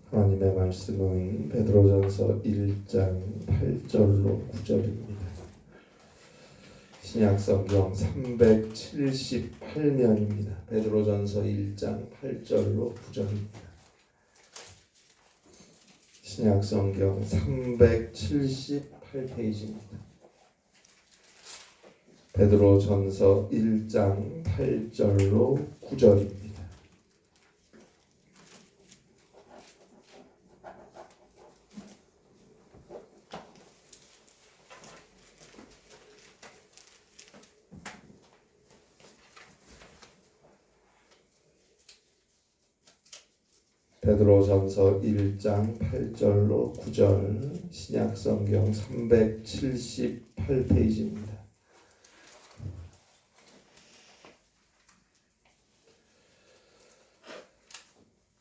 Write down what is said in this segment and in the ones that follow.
하나님의 말씀은 베드로전서 1장 8절로 9절입니다. 신약성경 378면입니다. 베드로전서 1장 8절로 9절입니다. 신약성경 378페이지입니다. 베드로전서 1장 8절로 9절입니다. 베드로전서 1장 8절로 9절 신약성경 378페이지입니다.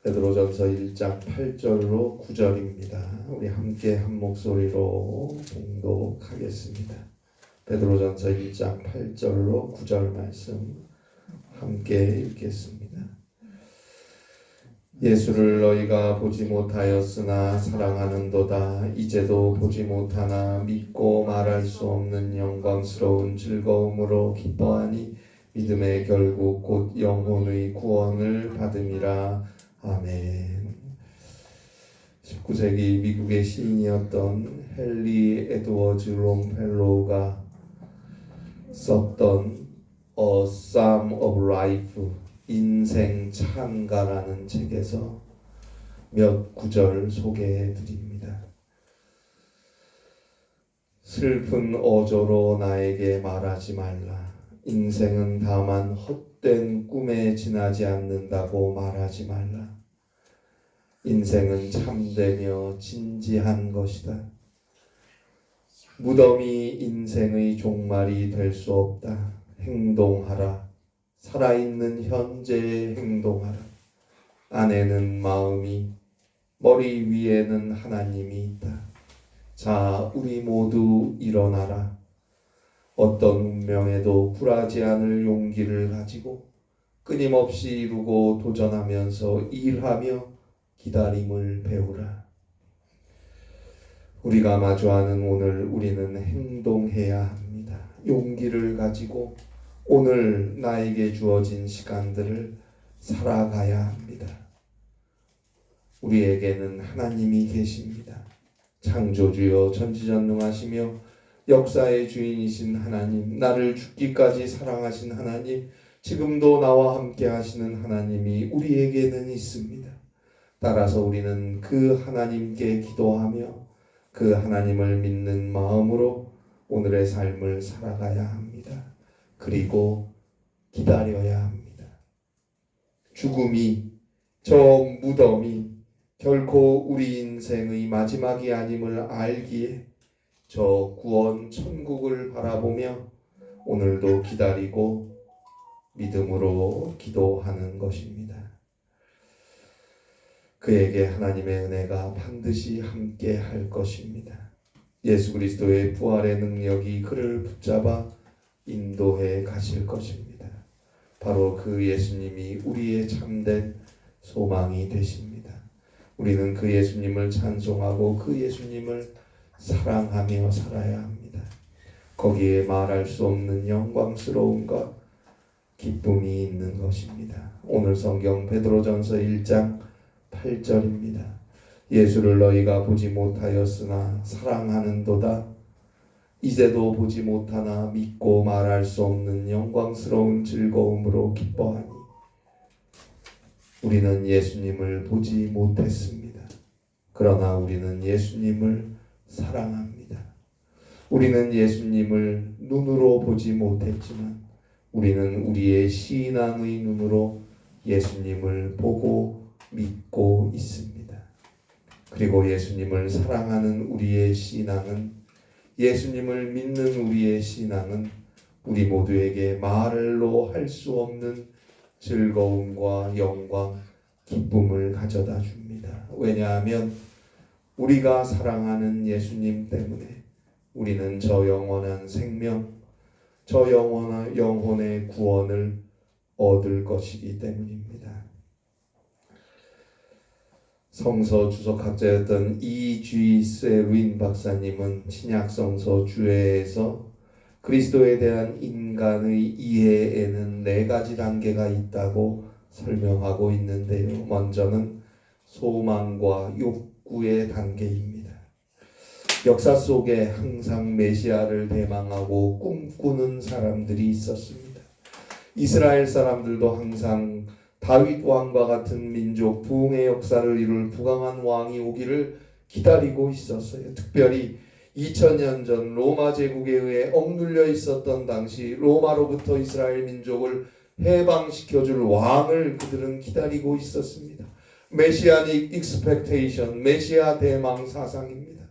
베드로전서 1장 8절로 9절입니다. 우리 함께 한 목소리로 봉독하겠습니다. 베드로전서 1장 8절로 9절 말씀 함께 읽겠습니다. 예수를 너희가 보지 못하였으나 사랑하는도다. 이제도 보지 못하나 믿고 말할 수 없는 영광스러운 즐거움으로 기뻐하니 믿음의 결국 곧 영혼의 구원을 받음이라. 아멘. 19세기 미국의 시인이었던 헨리 에드워즈 롱펠로우가 썼던 A Psalm of Life, 인생 찬가라는 책에서 몇 구절 소개해 드립니다. 슬픈 어조로 나에게 말하지 말라. 인생은 다만 헛된 꿈에 지나지 않는다고 말하지 말라. 인생은 참되며 진지한 것이다. 무덤이 인생의 종말이 될 수 없다. 행동하라. 살아있는 현재에 행동하라. 안에는 마음이, 머리 위에는 하나님이 있다. 자, 우리 모두 일어나라. 어떤 운명에도 굴하지 않을 용기를 가지고 끊임없이 이루고 도전하면서 일하며 기다림을 배우라. 우리가 마주하는 오늘 우리는 행동해야 합니다. 용기를 가지고 오늘 나에게 주어진 시간들을 살아가야 합니다. 우리에게는 하나님이 계십니다. 창조주여 전지전능하시며 역사의 주인이신 하나님, 나를 죽기까지 사랑하신 하나님, 지금도 나와 함께 하시는 하나님이 우리에게는 있습니다. 따라서 우리는 그 하나님께 기도하며 그 하나님을 믿는 마음으로 오늘의 삶을 살아가야 합니다. 그리고 기다려야 합니다. 죽음이, 저 무덤이 결코 우리 인생의 마지막이 아님을 알기에 저 구원 천국을 바라보며 오늘도 기다리고 믿음으로 기도하는 것입니다. 그에게 하나님의 은혜가 반드시 함께 할 것입니다. 예수 그리스도의 부활의 능력이 그를 붙잡아 인도해 가실 것입니다. 바로 그 예수님이 우리의 참된 소망이 되십니다. 우리는 그 예수님을 찬송하고 그 예수님을 사랑하며 살아야 합니다. 거기에 말할 수 없는 영광스러움과 기쁨이 있는 것입니다. 오늘 성경 베드로전서 1장 8절입니다. 예수를 너희가 보지 못하였으나 사랑하는도다. 이제도 보지 못하나 믿고 말할 수 없는 영광스러운 즐거움으로 기뻐하니. 우리는 예수님을 보지 못했습니다. 그러나 우리는 예수님을 사랑합니다. 우리는 예수님을 눈으로 보지 못했지만 우리는 우리의 신앙의 눈으로 예수님을 보고 믿고 있습니다. 그리고 예수님을 사랑하는 우리의 신앙은, 예수님을 믿는 우리의 신앙은 우리 모두에게 말로 할 수 없는 즐거움과 영광, 기쁨을 가져다 줍니다. 왜냐하면 우리가 사랑하는 예수님 때문에 우리는 저 영원한 생명, 저 영원한 영혼의 구원을 얻을 것이기 때문입니다. 성서 주석학자였던 E.G. 쇠윈 박사님은 신약성서 주에서 그리스도에 대한 인간의 이해에는 4가지 단계가 있다고 설명하고 있는데요. 먼저는 소망과 욕구의 단계입니다. 역사 속에 항상 메시아를 대망하고 꿈꾸는 사람들이 있었습니다. 이스라엘 사람들도 항상 다윗 왕과 같은 민족 부흥의 역사를 이룰 부강한 왕이 오기를 기다리고 있었어요. 특별히 2000년 전 로마 제국에 의해 억눌려 있었던 당시 로마로부터 이스라엘 민족을 해방시켜줄 왕을 그들은 기다리고 있었습니다. 메시아닉 익스펙테이션, 메시아 대망 사상입니다.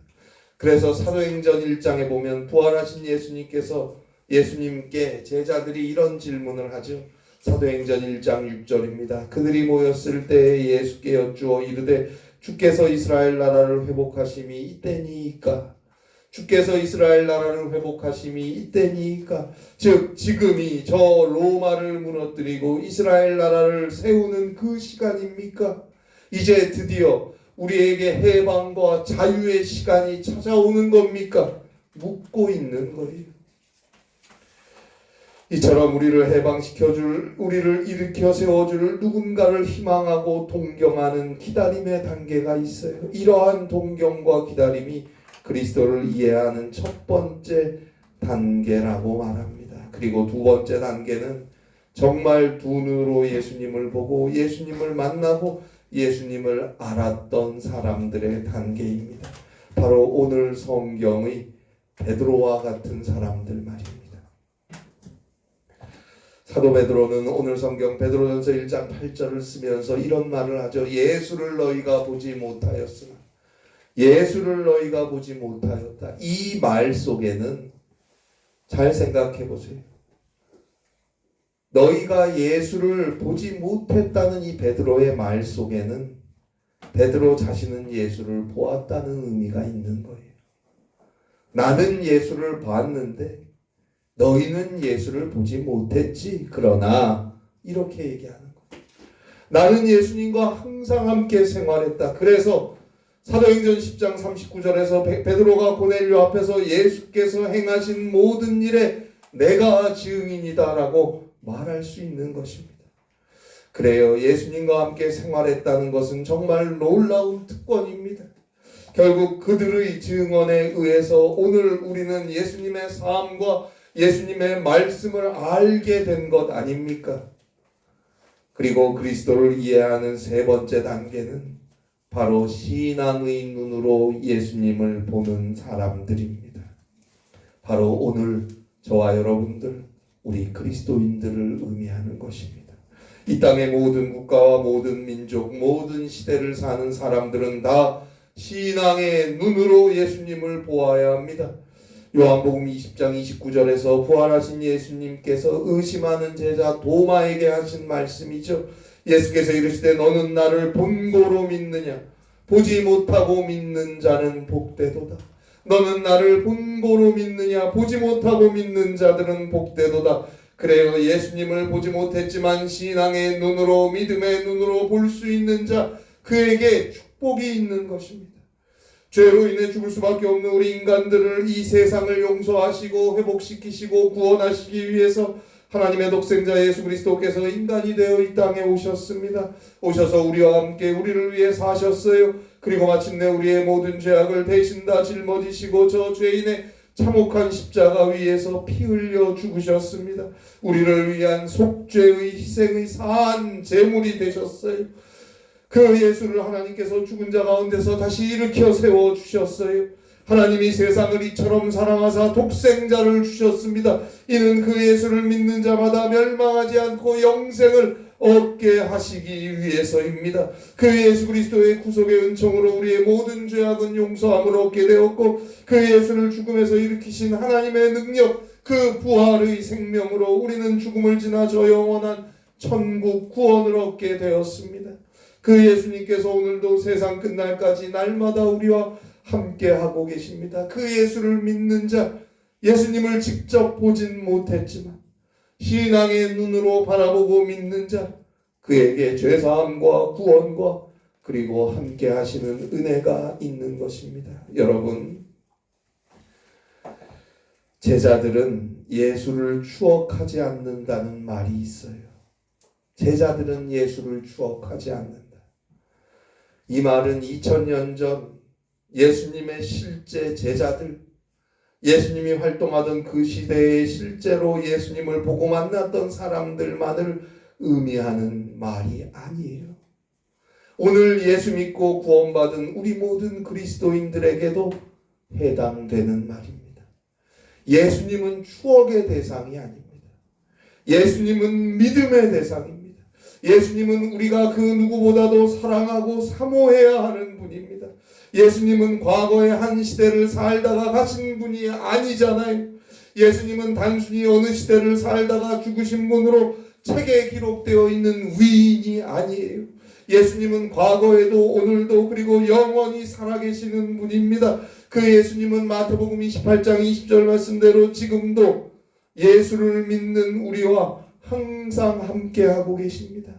그래서 사도행전 1장에 보면 부활하신 예수님께 제자들이 이런 질문을 하죠. 사도행전 1장 6절입니다. 그들이 모였을 때 예수께 여쭈어 이르되 주께서 이스라엘 나라를 회복하심이 이때니이까? 주께서 이스라엘 나라를 회복하심이 이때니이까? 즉 지금이 저 로마를 무너뜨리고 이스라엘 나라를 세우는 그 시간입니까? 이제 드디어 우리에게 해방과 자유의 시간이 찾아오는 겁니까? 묻고 있는 거예요. 이처럼 우리를 해방시켜줄, 우리를 일으켜 세워줄 누군가를 희망하고 동경하는 기다림의 단계가 있어요. 이러한 동경과 기다림이 그리스도를 이해하는 첫 번째 단계라고 말합니다. 그리고 두 번째 단계는 정말 두 눈으로 예수님을 보고 예수님을 만나고 예수님을 알았던 사람들의 단계입니다. 바로 오늘 성경의 베드로와 같은 사람들 말입니다. 사도 베드로는 오늘 성경 베드로전서 1장 8절을 쓰면서 이런 말을 하죠. 예수를 너희가 보지 못하였으나 예수를 너희가 보지 못하였다. 이 말 속에는 잘 생각해 보세요. 너희가 예수를 보지 못했다는 이 베드로의 말 속에는 베드로 자신은 예수를 보았다는 의미가 있는 거예요. 나는 예수를 봤는데 너희는 예수를 보지 못했지. 그러나 이렇게 얘기하는 거예요. 나는 예수님과 항상 함께 생활했다. 그래서 사도행전 10장 39절에서 베드로가 고넬료 앞에서 예수께서 행하신 모든 일에 내가 증인이다 라고 말할 수 있는 것입니다. 그래요. 예수님과 함께 생활했다는 것은 정말 놀라운 특권입니다. 결국 그들의 증언에 의해서 오늘 우리는 예수님의 삶과 예수님의 말씀을 알게 된 것 아닙니까? 그리고 그리스도를 이해하는 세 번째 단계는 바로 신앙의 눈으로 예수님을 보는 사람들입니다. 바로 오늘 저와 여러분들, 우리 그리스도인들을 의미하는 것입니다. 이 땅의 모든 국가와 모든 민족, 모든 시대를 사는 사람들은 다 신앙의 눈으로 예수님을 보아야 합니다. 요한복음 20장 29절에서 부활하신 예수님께서 의심하는 제자 도마에게 하신 말씀이죠. 예수께서 이르시되 너는 나를 본고로 믿느냐? 보지 못하고 믿는 자는 복되도다. 너는 나를 본고로 믿느냐? 보지 못하고 믿는 자들은 복되도다. 그래요. 예수님을 보지 못했지만 신앙의 눈으로, 믿음의 눈으로 볼 수 있는 자, 그에게 축복이 있는 것입니다. 죄로 인해 죽을 수밖에 없는 우리 인간들을 이 세상을 용서하시고 회복시키시고 구원하시기 위해서 하나님의 독생자 예수 그리스도께서 인간이 되어 이 땅에 오셨습니다. 오셔서 우리와 함께 우리를 위해 사셨어요. 그리고 마침내 우리의 모든 죄악을 대신 다 짊어지시고 저 죄인의 참혹한 십자가 위에서 피 흘려 죽으셨습니다. 우리를 위한 속죄의 희생의 사한 제물이 되셨어요. 그 예수를 하나님께서 죽은 자 가운데서 다시 일으켜 세워주셨어요. 하나님이 세상을 이처럼 사랑하사 독생자를 주셨습니다. 이는 그 예수를 믿는 자마다 멸망하지 않고 영생을 얻게 하시기 위해서입니다. 그 예수 그리스도의 구속의 은총으로 우리의 모든 죄악은 용서함을 얻게 되었고 그 예수를 죽음에서 일으키신 하나님의 능력, 그 부활의 생명으로 우리는 죽음을 지나 저 영원한 천국 구원을 얻게 되었습니다. 그 예수님께서 오늘도 세상 끝날까지 날마다 우리와 함께하고 계십니다. 그 예수를 믿는 자, 예수님을 직접 보진 못했지만 신앙의 눈으로 바라보고 믿는 자, 그에게 죄사함과 구원과 그리고 함께 하시는 은혜가 있는 것입니다. 여러분, 제자들은 예수를 추억하지 않는다는 말이 있어요. 제자들은 예수를 추억하지 않는다. 이 말은 2000년 전 예수님의 실제 제자들, 예수님이 활동하던 그 시대에 실제로 예수님을 보고 만났던 사람들만을 의미하는 말이 아니에요. 오늘 예수 믿고 구원받은 우리 모든 그리스도인들에게도 해당되는 말입니다. 예수님은 추억의 대상이 아닙니다. 예수님은 믿음의 대상입니다. 예수님은 우리가 그 누구보다도 사랑하고 사모해야 하는 분입니다. 예수님은 과거의 한 시대를 살다가 가신 분이 아니잖아요. 예수님은 단순히 어느 시대를 살다가 죽으신 분으로 책에 기록되어 있는 위인이 아니에요. 예수님은 과거에도 오늘도 그리고 영원히 살아계시는 분입니다. 그 예수님은 마태복음 28장 20절 말씀대로 지금도 예수를 믿는 우리와 항상 함께하고 계십니다.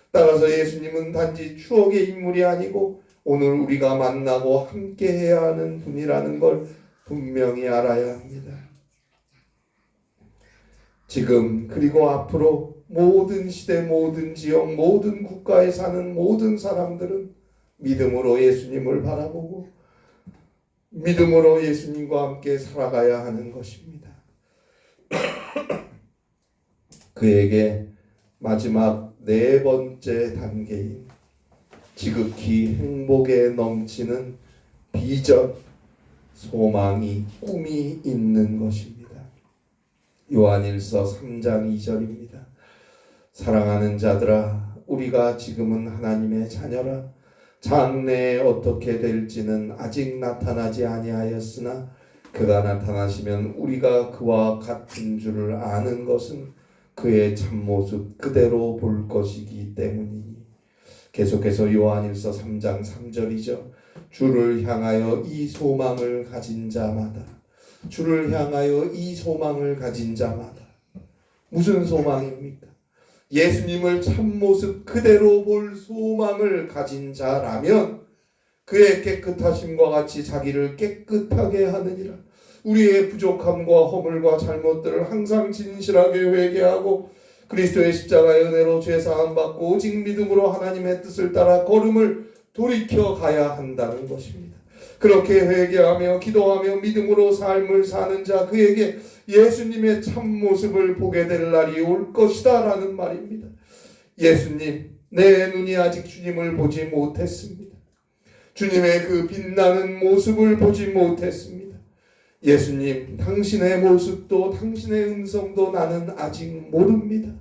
따라서 예수님은 단지 추억의 인물이 아니고 오늘 우리가 만나고 함께해야 하는 분이라는 걸 분명히 알아야 합니다. 지금 그리고 앞으로 모든 시대, 모든 지역, 모든 국가에 사는 모든 사람들은 믿음으로 예수님을 바라보고 믿음으로 예수님과 함께 살아가야 하는 것입니다. 그에게 마지막 네 번째 단계인 지극히 행복에 넘치는 비전, 소망이, 꿈이 있는 것입니다. 요한일서 3장 2절입니다. 사랑하는 자들아, 우리가 지금은 하나님의 자녀라. 장래에 어떻게 될지는 아직 나타나지 아니하였으나 그가 나타나시면 우리가 그와 같은 줄을 아는 것은 그의 참모습 그대로 볼 것이기 때문이니. 계속해서 요한일서 3장 3절이죠. 주를 향하여 이 소망을 가진 자마다, 주를 향하여 이 소망을 가진 자마다. 무슨 소망입니까? 예수님을 참모습 그대로 볼 소망을 가진 자라면 그의 깨끗하심과 같이 자기를 깨끗하게 하느니라. 우리의 부족함과 허물과 잘못들을 항상 진실하게 회개하고 그리스도의 십자가의 은혜로 죄사함 받고 오직 믿음으로 하나님의 뜻을 따라 걸음을 돌이켜 가야 한다는 것입니다. 그렇게 회개하며 기도하며 믿음으로 삶을 사는 자, 그에게 예수님의 참모습을 보게 될 날이 올 것이다 라는 말입니다. 예수님, 내 눈이 아직 주님을 보지 못했습니다. 주님의 그 빛나는 모습을 보지 못했습니다. 예수님, 당신의 모습도 당신의 음성도 나는 아직 모릅니다.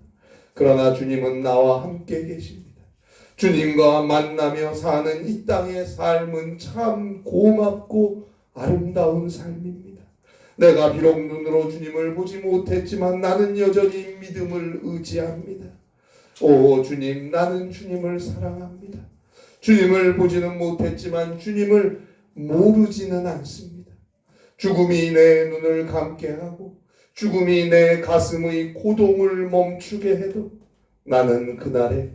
그러나 주님은 나와 함께 계십니다. 주님과 만나며 사는 이 땅의 삶은 참 고맙고 아름다운 삶입니다. 내가 비록 눈으로 주님을 보지 못했지만 나는 여전히 믿음을 의지합니다. 오 주님, 나는 주님을 사랑합니다. 주님을 보지는 못했지만 주님을 모르지는 않습니다. 죽음이 내 눈을 감게 하고 죽음이 내 가슴의 고동을 멈추게 해도 나는 그날에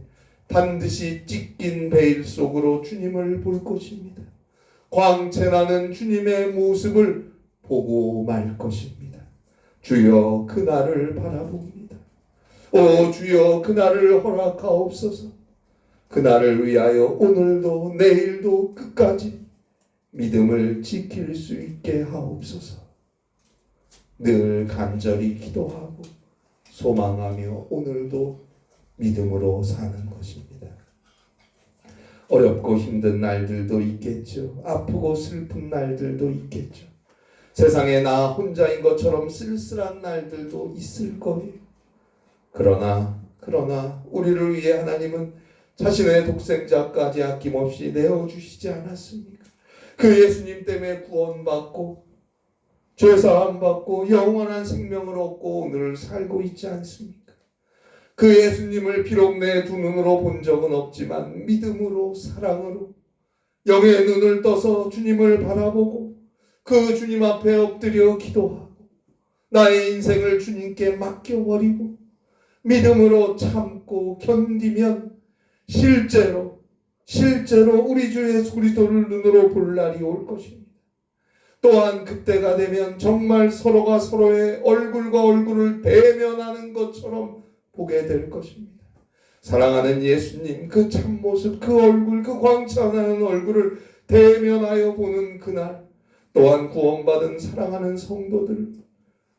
반드시 찢긴 베일 속으로 주님을 볼 것입니다. 광채나는 주님의 모습을 보고 말 것입니다. 주여, 그날을 바라봅니다. 오 주여, 그날을 허락하옵소서. 그날을 위하여 오늘도 내일도 끝까지 믿음을 지킬 수 있게 하옵소서. 늘 간절히 기도하고 소망하며 오늘도 믿음으로 사는 것입니다. 어렵고 힘든 날들도 있겠죠. 아프고 슬픈 날들도 있겠죠. 세상에 나 혼자인 것처럼 쓸쓸한 날들도 있을 거예요. 그러나 우리를 위해 하나님은 자신의 독생자까지 아낌없이 내어주시지 않았습니까? 그 예수님 때문에 구원받고 죄사함 받고 영원한 생명을 얻고 오늘을 살고 있지 않습니까? 그 예수님을 비록 내 두 눈으로 본 적은 없지만 믿음으로 사랑으로 영의 눈을 떠서 주님을 바라보고 그 주님 앞에 엎드려 기도하고 나의 인생을 주님께 맡겨버리고 믿음으로 참고 견디면 실제로 실제로 우리 주 예수 그리스도를 눈으로 볼 날이 올 것입니다. 또한 그때가 되면 정말 서로가 서로의 얼굴과 얼굴을 대면하는 것처럼 보게 될 것입니다. 사랑하는 예수님 그 참모습, 그 얼굴, 그 광채나는 얼굴을 대면하여 보는 그날, 또한 구원받은 사랑하는 성도들,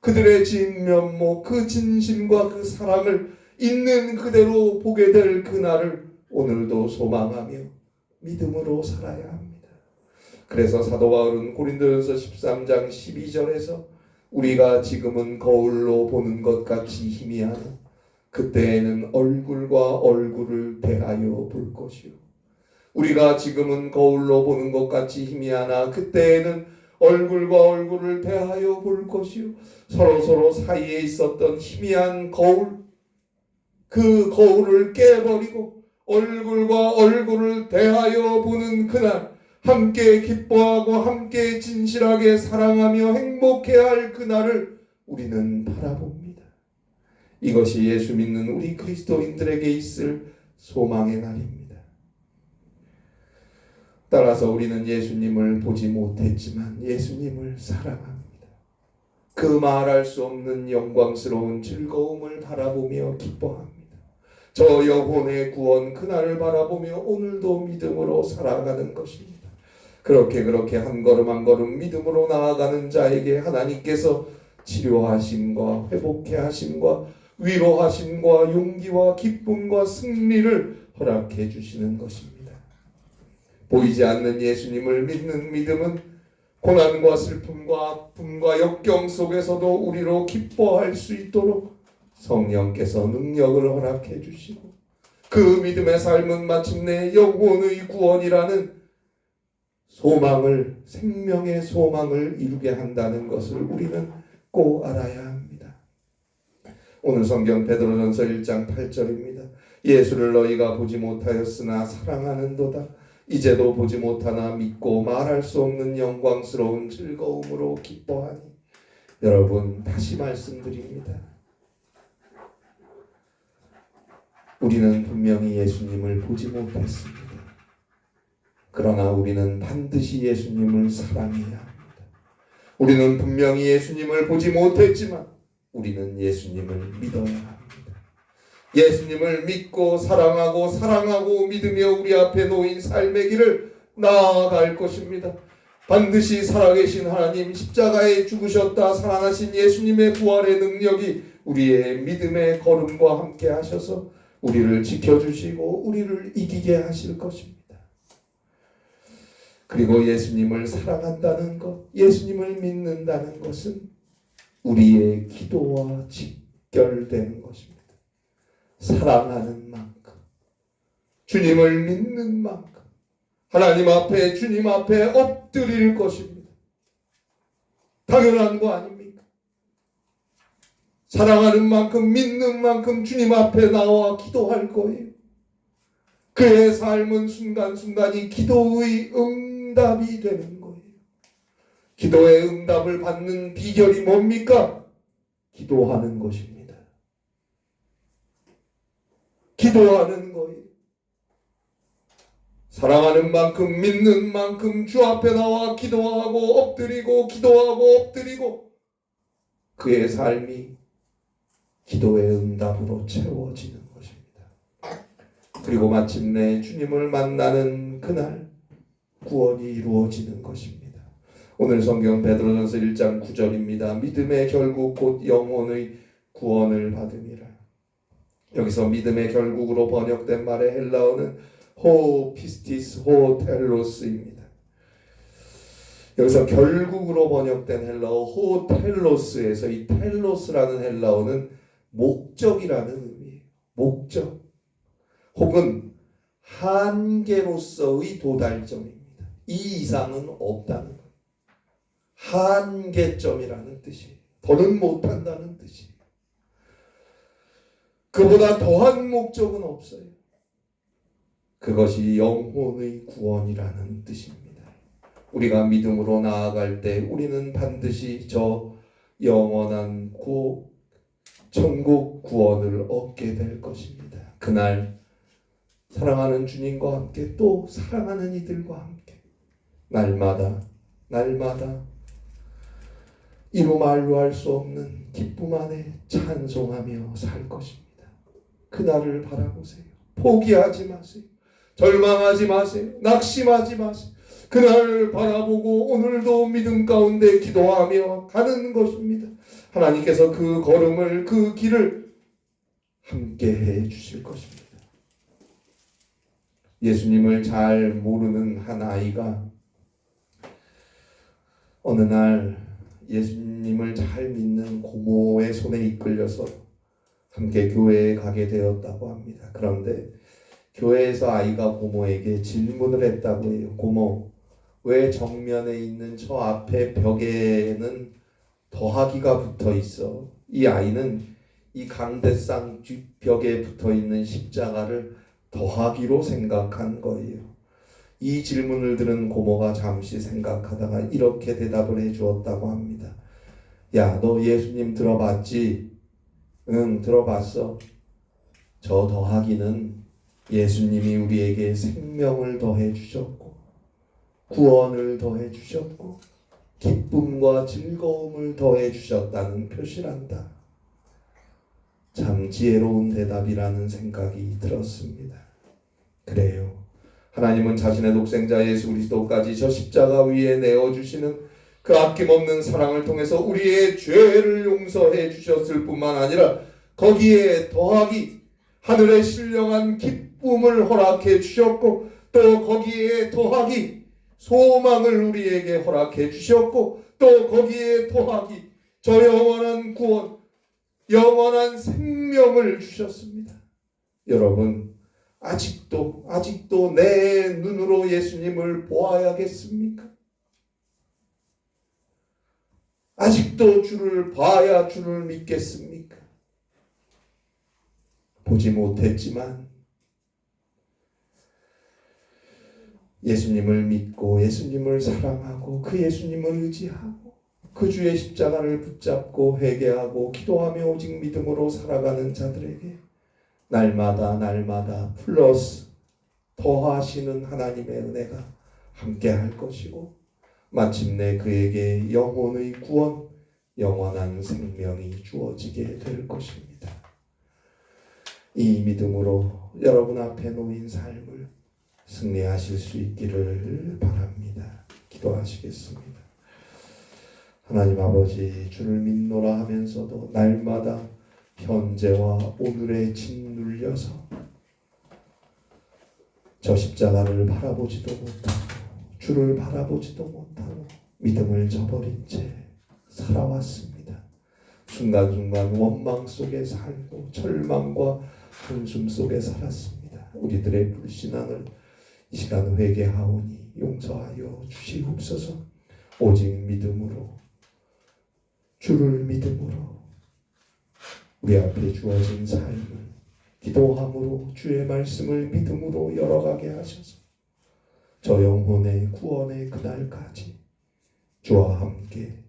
그들의 진면목, 그 진심과 그 사랑을 있는 그대로 보게 될 그날을 오늘도 소망하며 믿음으로 살아야 합니다. 그래서 사도 바울은 고린도전서 13장 12절에서 우리가 지금은 거울로 보는 것 같이 희미하나 그때에는 얼굴과 얼굴을 대하여 볼 것이요. 우리가 지금은 거울로 보는 것 같이 희미하나 그때에는 얼굴과 얼굴을 대하여 볼 것이요. 서로 사이에 있었던 희미한 거울, 그 거울을 깨버리고 얼굴과 얼굴을 대하여 보는 그날, 함께 기뻐하고 함께 진실하게 사랑하며 행복해야 할 그날을 우리는 바라봅니다. 이것이 예수 믿는 우리 그리스도인들에게 있을 소망의 날입니다. 따라서 우리는 예수님을 보지 못했지만 예수님을 사랑합니다. 그 말할 수 없는 영광스러운 즐거움을 바라보며 기뻐합니다. 저 영혼의 구원 그날을 바라보며 오늘도 믿음으로 살아가는 것입니다. 그렇게 한 걸음 한 걸음 믿음으로 나아가는 자에게 하나님께서 치료하심과 회복해 하심과 위로하심과 용기와 기쁨과 승리를 허락해 주시는 것입니다. 보이지 않는 예수님을 믿는 믿음은 고난과 슬픔과 아픔과 역경 속에서도 우리로 기뻐할 수 있도록 성령께서 능력을 허락해 주시고 그 믿음의 삶은 마침내 영혼의 구원이라는 소망을, 생명의 소망을 이루게 한다는 것을 우리는 꼭 알아야 합니다. 오늘 성경 베드로전서 1장 8절입니다. 예수를 너희가 보지 못하였으나 사랑하는도다. 이제도 보지 못하나 믿고 말할 수 없는 영광스러운 즐거움으로 기뻐하니. 여러분, 다시 말씀드립니다. 우리는 분명히 예수님을 보지 못했습니다. 그러나 우리는 반드시 예수님을 사랑해야 합니다. 우리는 분명히 예수님을 보지 못했지만 우리는 예수님을 믿어야 합니다. 예수님을 믿고 사랑하고 믿으며 우리 앞에 놓인 삶의 길을 나아갈 것입니다. 반드시 살아계신 하나님, 십자가에 죽으셨다 살아나신 예수님의 부활의 능력이 우리의 믿음의 걸음과 함께 하셔서 우리를 지켜주시고 우리를 이기게 하실 것입니다. 그리고 예수님을 사랑한다는 것, 예수님을 믿는다는 것은 우리의 기도와 직결되는 것입니다. 사랑하는 만큼, 주님을 믿는 만큼 하나님 앞에, 주님 앞에 엎드릴 것입니다. 당연한 거 아닙니까? 사랑하는 만큼, 믿는 만큼 주님 앞에 나와 기도할 거예요. 그의 삶은 순간순간이 기도의 응답이 되는 거예요. 기도의 응답을 받는 비결이 뭡니까? 기도하는 것입니다. 기도하는 거예요. 사랑하는 만큼, 믿는 만큼 주 앞에 나와 기도하고 엎드리고 기도하고 엎드리고 그의 삶이 기도의 응답으로 채워지는 것입니다. 그리고 마침내 주님을 만나는 그날 구원이 이루어지는 것입니다. 오늘 성경 베드로전서 1장 9절입니다. 믿음의 결국 곧 영혼의 구원을 받음이라. 여기서 믿음의 결국으로 번역된 말의 헬라어는 호 피스티스 호 텔로스입니다. 여기서 결국으로 번역된 헬라어 호 텔로스에서 이 텔로스라는 헬라어는 목적이라는 의미예요. 목적 혹은 한계로서의 도달점입니다. 이 이상은 없다는 거예요. 한계점이라는 뜻이에요. 더는 못한다는 뜻이에요. 그보다 더한 목적은 없어요. 그것이 영혼의 구원이라는 뜻입니다. 우리가 믿음으로 나아갈 때 우리는 반드시 저 영원한 천국 구원을 얻게 될 것입니다. 그날 사랑하는 주님과 함께 또 사랑하는 이들과 함께 날마다 이루 말로 할 수 없는 기쁨 안에 찬송하며 살 것입니다. 그날을 바라보세요. 포기하지 마세요. 절망하지 마세요. 낙심하지 마세요. 그날을 바라보고 오늘도 믿음 가운데 기도하며 가는 것입니다. 하나님께서 그 걸음을, 그 길을 함께 해 주실 것입니다. 예수님을 잘 모르는 한 아이가 어느 날 예수님을 잘 믿는 고모의 손에 이끌려서 함께 교회에 가게 되었다고 합니다. 그런데 교회에서 아이가 고모에게 질문을 했다고 해요. 고모, 왜 정면에 있는 저 앞에 벽에는 더하기가 붙어 있어? 이 아이는 이 강대상 뒷벽에 붙어 있는 십자가를 더하기로 생각한 거예요. 이 질문을 들은 고모가 잠시 생각하다가 이렇게 대답을 해주었다고 합니다. 야, 너 예수님 들어봤지? 응, 들어봤어. 저 더하기는 예수님이 우리에게 생명을 더해 주셨고 구원을 더해 주셨고 기쁨과 즐거움을 더해 주셨다는 표시란다. 참 지혜로운 대답이라는 생각이 들었습니다. 그래요. 하나님은 자신의 독생자 예수 그리스도까지 저 십자가 위에 내어주시는 그 아낌없는 사랑을 통해서 우리의 죄를 용서해 주셨을 뿐만 아니라 거기에 더하기 하늘의 신령한 기쁨을 허락해 주셨고 또 거기에 더하기 소망을 우리에게 허락해 주셨고 또 거기에 더하기 저 영원한 구원, 영원한 생명을 주셨습니다. 여러분, 아직도 내 눈으로 예수님을 보아야겠습니까? 아직도 주를 봐야 주를 믿겠습니까? 보지 못했지만 예수님을 믿고 예수님을 사랑하고 그 예수님을 의지하고 그 주의 십자가를 붙잡고 회개하고 기도하며 오직 믿음으로 살아가는 자들에게 날마다 플러스 더하시는 하나님의 은혜가 함께할 것이고 마침내 그에게 영혼의 구원, 영원한 생명이 주어지게 될 것입니다. 이 믿음으로 여러분 앞에 놓인 삶을 승리하실 수 있기를 바랍니다. 기도하시겠습니다. 하나님 아버지, 주를 믿노라 하면서도 날마다 현재와 오늘에 짓눌려서 저 십자가를 바라보지도 못하고 주를 바라보지도 못하고 믿음을 저버린 채 살아왔습니다. 순간순간 원망 속에 살고 절망과 한숨 속에 살았습니다. 우리들의 불신앙을 이 시간 회개하오니 용서하여 주시옵소서. 오직 믿음으로 주를 믿음으로 우리 앞에 주어진 삶을 기도함으로 주의 말씀을 믿음으로 열어가게 하셔서 저 영혼의 구원의 그날까지 주와 함께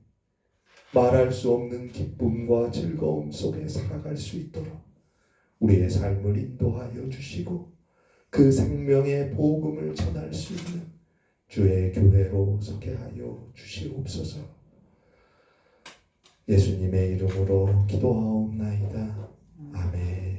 말할 수 없는 기쁨과 즐거움 속에 살아갈 수 있도록 우리의 삶을 인도하여 주시고 그 생명의 복음을 전할 수 있는 주의 교회로 서게 하여 주시옵소서. 예수님의 이름으로 기도하옵나이다. 아멘.